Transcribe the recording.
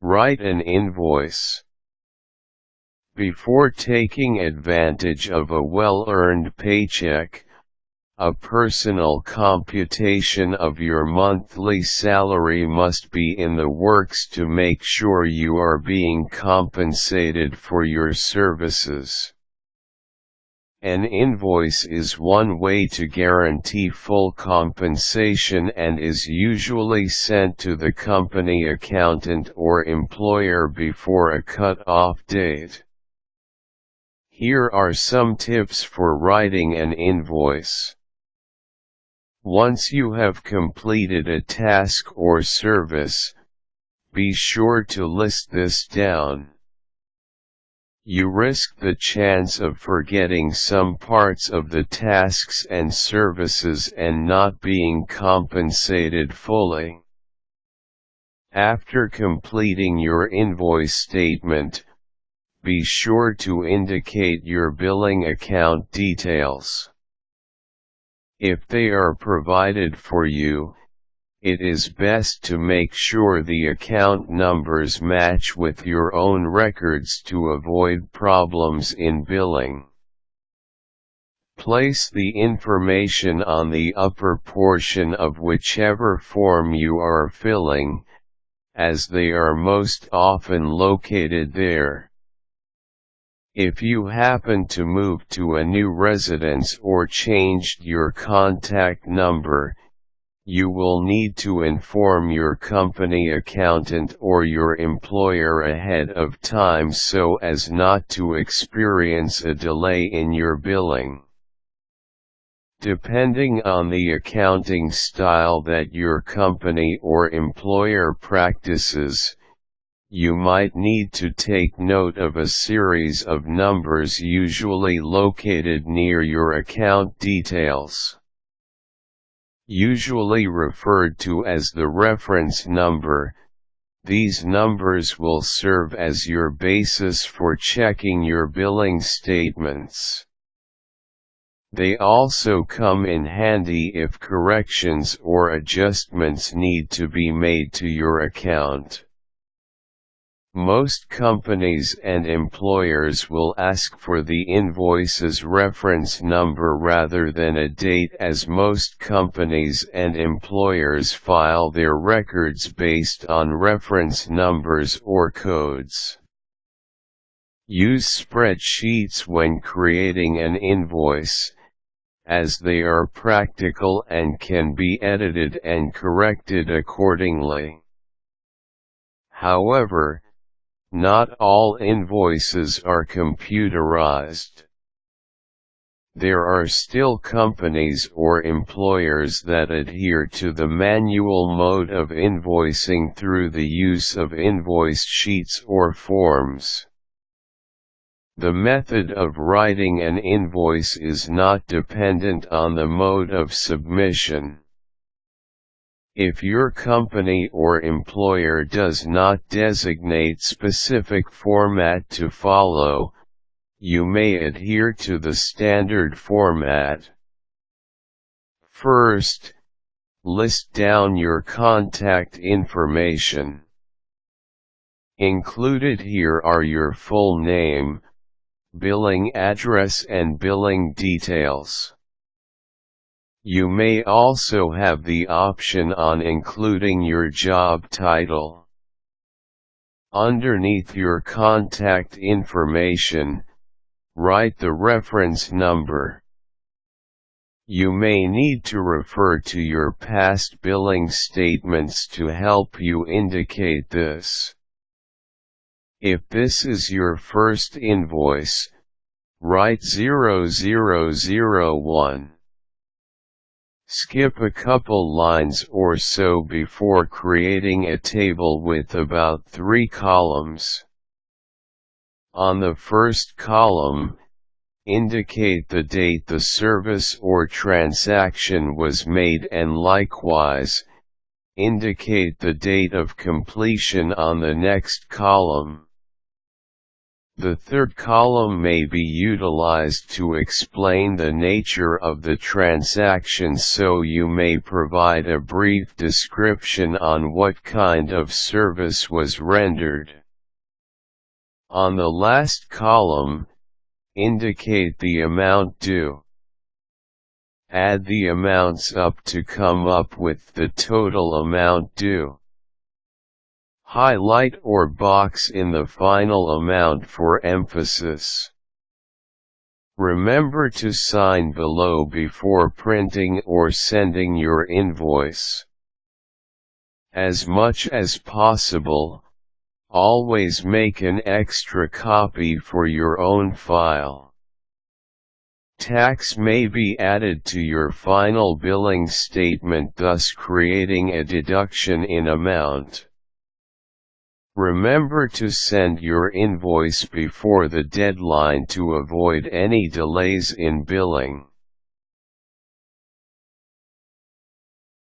Write an invoice. Before taking advantage of a well-earned paycheck, a personal computation of your monthly salary must be in the works to make sure you are being compensated for your services. An invoice is one way to guarantee full compensation and is usually sent to the company accountant or employer before a cut-off date. Here are some tips for writing an invoice. Once you have completed a task or service, be sure to list this down. You risk the chance of forgetting some parts of the tasks and services and not being compensated fully. After completing your invoice statement, be sure to indicate your billing account details. If they are provided for you, it is best to make sure the account numbers match with your own records to avoid problems in billing. Place the information on the upper portion of whichever form you are filling, as they are most often located there. If you happen to move to a new residence or changed your contact number, you will need to inform your company accountant or your employer ahead of time so as not to experience a delay in your billing. Depending on the accounting style that your company or employer practices, you might need to take note of a series of numbers usually located near your account details. Usually referred to as the reference number, these numbers will serve as your basis for checking your billing statements. They also come in handy if corrections or adjustments need to be made to your account. Most companies and employers will ask for the invoice's reference number rather than a date, as most companies and employers file their records based on reference numbers or codes. Use spreadsheets when creating an invoice, as they are practical and can be edited and corrected accordingly. However, not all invoices are computerized. There are still companies or employers that adhere to the manual mode of invoicing through the use of invoice sheets or forms. The method of writing an invoice is not dependent on the mode of submission. If your company or employer does not designate specific format to follow, you may adhere to the standard format. First, list down your contact information. Included here are your full name, billing address and billing details. You may also have the option on including your job title. Underneath your contact information, write the reference number. You may need to refer to your past billing statements to help you indicate this. If this is your first invoice, write 0001. Skip a couple lines or so before creating a table with about 3 columns. On the first column, indicate the date the service or transaction was made and likewise, indicate the date of completion on the next column. The third column may be utilized to explain the nature of the transaction, so you may provide a brief description on what kind of service was rendered. On the last column, indicate the amount due. Add the amounts up to come up with the total amount due. Highlight or box in the final amount for emphasis. Remember to sign below before printing or sending your invoice. As much as possible, always make an extra copy for your own file. Tax may be added to your final billing statement, thus creating a deduction in amount. Remember to send your invoice before the deadline to avoid any delays in billing.